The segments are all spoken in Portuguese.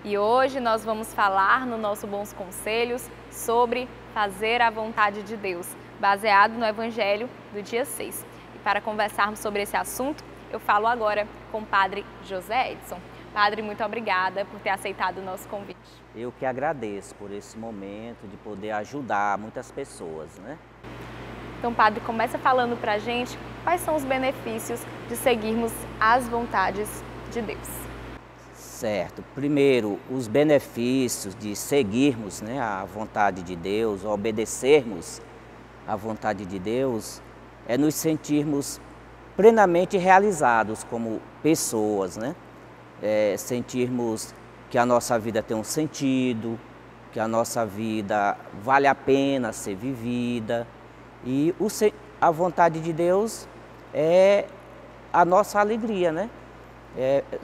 E hoje nós vamos falar no nosso Bons Conselhos sobre fazer a vontade de Deus, baseado no Evangelho do dia 6. E para conversarmos sobre esse assunto, eu falo agora com o Padre José Edson. Padre, muito obrigada por ter aceitado o nosso convite. Eu que agradeço por esse momento de poder ajudar muitas pessoas, né? Então, Padre, começa falando pra gente quais são os benefícios de seguirmos as vontades de Deus. Certo. Primeiro, os benefícios de seguirmos, né, a vontade de Deus, obedecermos à vontade de Deus, é nos sentirmos plenamente realizados como pessoas, né? Sentirmos que a nossa vida tem um sentido, que a nossa vida vale a pena ser vivida. E a vontade de Deus é a nossa alegria, né?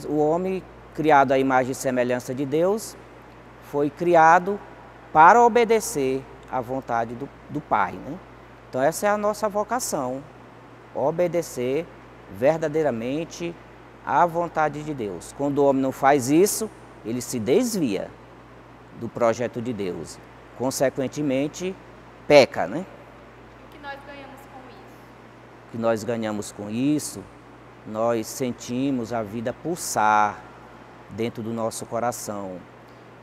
O homem criado à imagem e semelhança de Deus foi criado para obedecer à vontade do Pai, né? Então essa é a nossa vocação, obedecer verdadeiramente à vontade de Deus. Quando o homem não faz isso, ele se desvia do projeto de Deus, consequentemente peca, né? O que nós ganhamos com isso, nós sentimos a vida pulsar dentro do nosso coração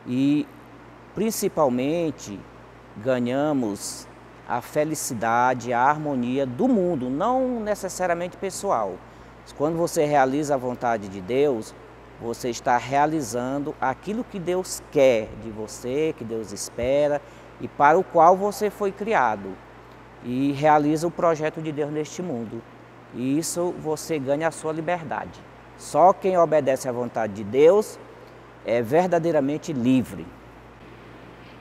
e principalmente ganhamos a felicidade, a harmonia do mundo, não necessariamente pessoal. Quando você realiza a vontade de Deus, você está realizando aquilo que Deus quer de você, que Deus espera e para o qual você foi criado. E realiza o projeto de Deus neste mundo. E isso você ganha a sua liberdade. Só quem obedece à vontade de Deus é verdadeiramente livre.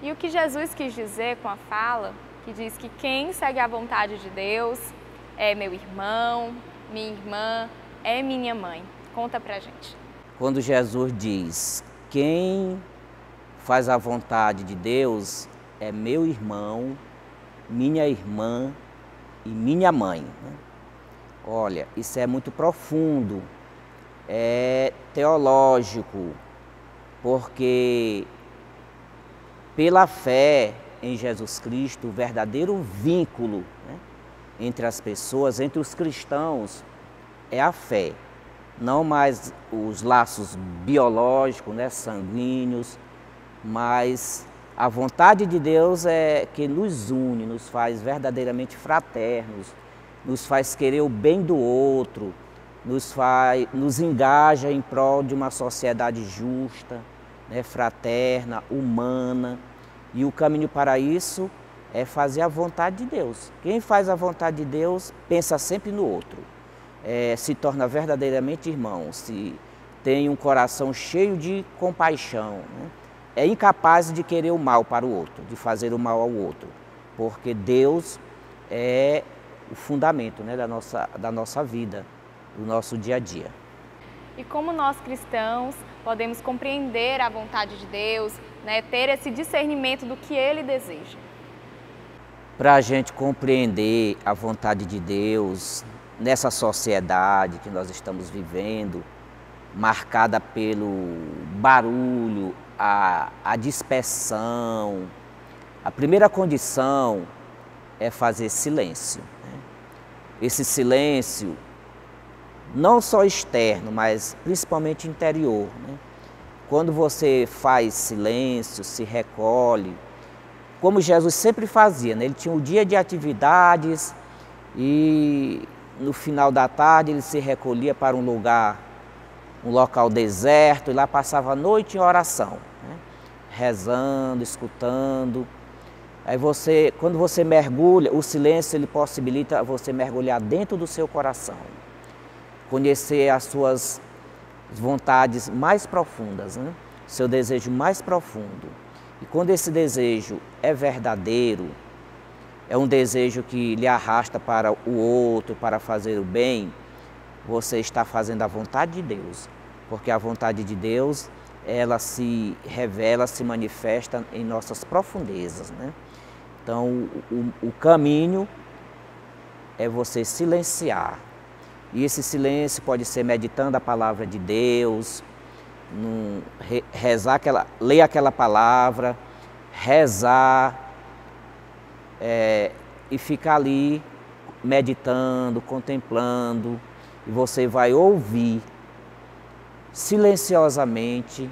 E o que Jesus quis dizer com a fala, que diz que quem segue a vontade de Deus é meu irmão, minha irmã, é minha mãe. Conta pra gente. Quando Jesus diz, quem faz a vontade de Deus é meu irmão, minha irmã e minha mãe, né? Olha, isso é muito profundo, é teológico, porque pela fé em Jesus Cristo, o verdadeiro vínculo, né, entre as pessoas, entre os cristãos, é a fé. Não mais os laços biológicos, né, sanguíneos, mas a vontade de Deus é que nos une, nos faz verdadeiramente fraternos, nos faz querer o bem do outro, nos engaja em prol de uma sociedade justa, né, fraterna, humana. E o caminho para isso é fazer a vontade de Deus. Quem faz a vontade de Deus pensa sempre no outro, se torna verdadeiramente irmão, se tem um coração cheio de compaixão, né? É incapaz de querer o mal para o outro, de fazer o mal ao outro, porque Deus é o fundamento, né, da nossa vida, do nosso dia a dia. E como nós cristãos podemos compreender a vontade de Deus, né, ter esse discernimento do que Ele deseja? Para a gente compreender a vontade de Deus nessa sociedade que nós estamos vivendo, marcada pelo barulho, a dispersão, a primeira condição é fazer silêncio, né? Esse silêncio, não só externo, mas principalmente interior, né? Quando você faz silêncio, se recolhe, como Jesus sempre fazia, né? Ele tinha um dia de atividades e no final da tarde ele se recolhia para um local deserto e lá passava a noite em oração, né? Rezando, escutando. Aí quando você mergulha, o silêncio ele possibilita você mergulhar dentro do seu coração, conhecer as suas vontades mais profundas, né? Seu desejo mais profundo. E quando esse desejo é verdadeiro, é um desejo que lhe arrasta para o outro, para fazer o bem, você está fazendo a vontade de Deus, porque a vontade de Deus, ela se revela, se manifesta em nossas profundezas, né? Então, o caminho é você silenciar. E esse silêncio pode ser meditando a palavra de Deus, rezar ler aquela palavra, rezar e ficar ali meditando, contemplando, e você vai ouvir silenciosamente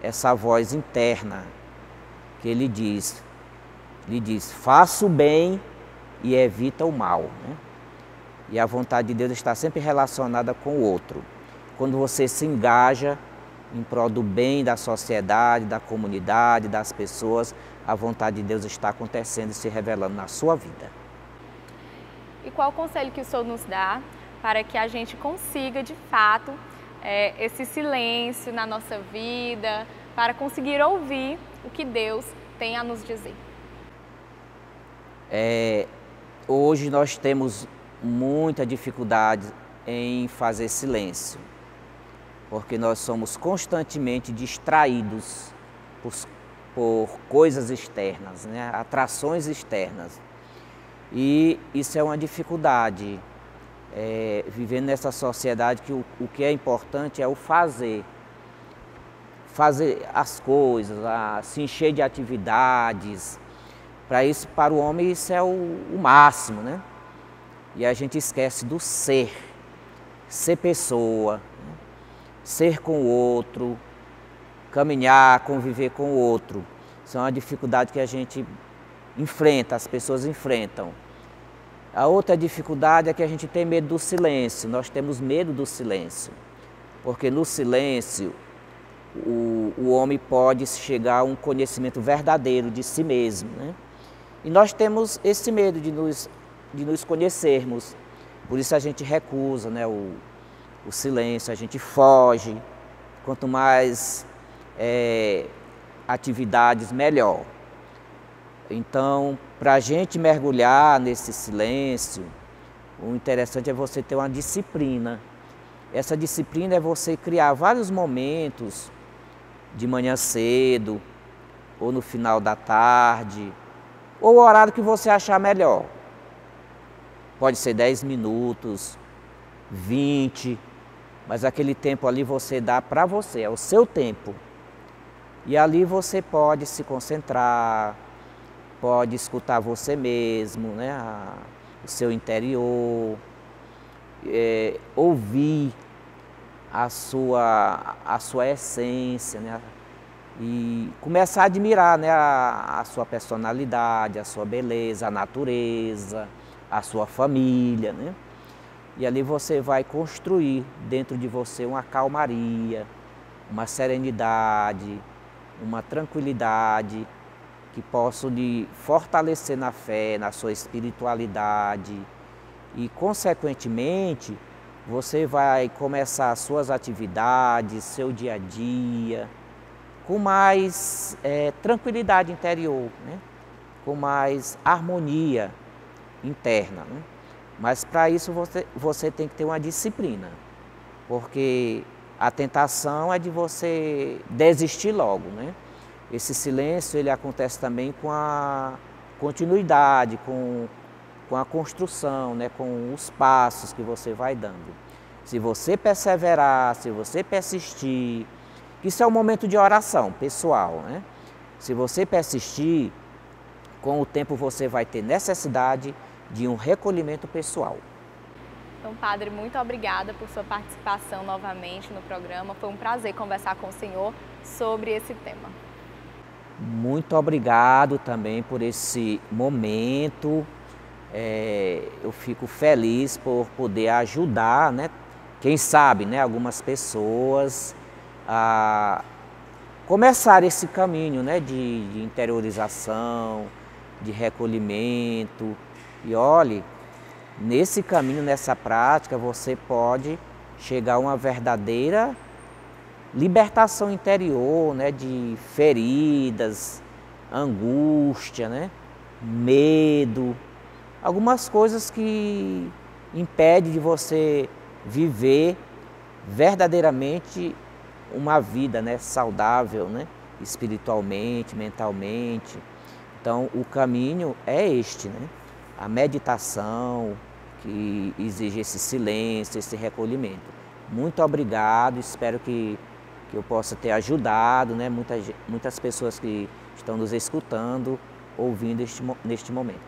essa voz interna que lhe diz, faça o bem e evita o mal, né? E a vontade de Deus está sempre relacionada com o outro. Quando você se engaja em prol do bem da sociedade, da comunidade, das pessoas, a vontade de Deus está acontecendo e se revelando na sua vida. E qual o conselho que o Senhor nos dá para que a gente consiga, de fato, esse silêncio na nossa vida, para conseguir ouvir o que Deus tem a nos dizer? Hoje nós temos muita dificuldade em fazer silêncio, porque nós somos constantemente distraídos por coisas externas, né? Atrações externas. E isso é uma dificuldade, vivendo nessa sociedade que o que é importante é o fazer as coisas, se encher de atividades. Para isso, para o homem, isso é o máximo, né? E a gente esquece do ser pessoa, né? Ser com o outro, caminhar, conviver com o outro. Isso é uma dificuldade que a gente enfrenta, as pessoas enfrentam. A outra dificuldade é que a gente tem medo do silêncio, nós temos medo do silêncio, porque no silêncio o homem pode chegar a um conhecimento verdadeiro de si mesmo, né? E nós temos esse medo de nos conhecermos, por isso a gente recusa, né, o silêncio, a gente foge. Quanto mais atividades, melhor. Então, para a gente mergulhar nesse silêncio, o interessante é você ter uma disciplina. Essa disciplina é você criar vários momentos, de manhã cedo, ou no final da tarde, ou o horário que você achar melhor. Pode ser 10 minutos, 20, mas aquele tempo ali você dá para você, é o seu tempo. E ali você pode se concentrar, pode escutar você mesmo, né? O seu interior, ouvir a sua essência, né? E começar a admirar, né, a sua personalidade, a sua beleza, a natureza, a sua família, né? E ali você vai construir dentro de você uma calmaria, uma serenidade, uma tranquilidade que possa lhe fortalecer na fé, na sua espiritualidade e, consequentemente, você vai começar as suas atividades, seu dia a dia, com mais tranquilidade interior, né? Com mais harmonia interna, né? Mas para isso você tem que ter uma disciplina, porque a tentação é de você desistir logo, né? Esse silêncio ele acontece também com a continuidade, com a construção, né? Com os passos que você vai dando. Se você perseverar, se você persistir, isso é um momento de oração pessoal, né? Se você persistir, com o tempo você vai ter necessidade de um recolhimento pessoal. Então, Padre, muito obrigada por sua participação novamente no programa. Foi um prazer conversar com o senhor sobre esse tema. Muito obrigado também por esse momento. Eu fico feliz por poder ajudar, né? Quem sabe, né, algumas pessoas a começar esse caminho, né, de interiorização, de recolhimento. E olhe, nesse caminho, nessa prática, você pode chegar a uma verdadeira libertação interior, né, de feridas, angústia, né, medo, algumas coisas que impedem de você viver verdadeiramente uma vida, né, saudável, né, espiritualmente, mentalmente. Então, o caminho é este, né? A meditação, que exige esse silêncio, esse recolhimento. Muito obrigado, espero que que eu possa ter ajudado, né, muitas pessoas que estão nos escutando, ouvindo neste momento.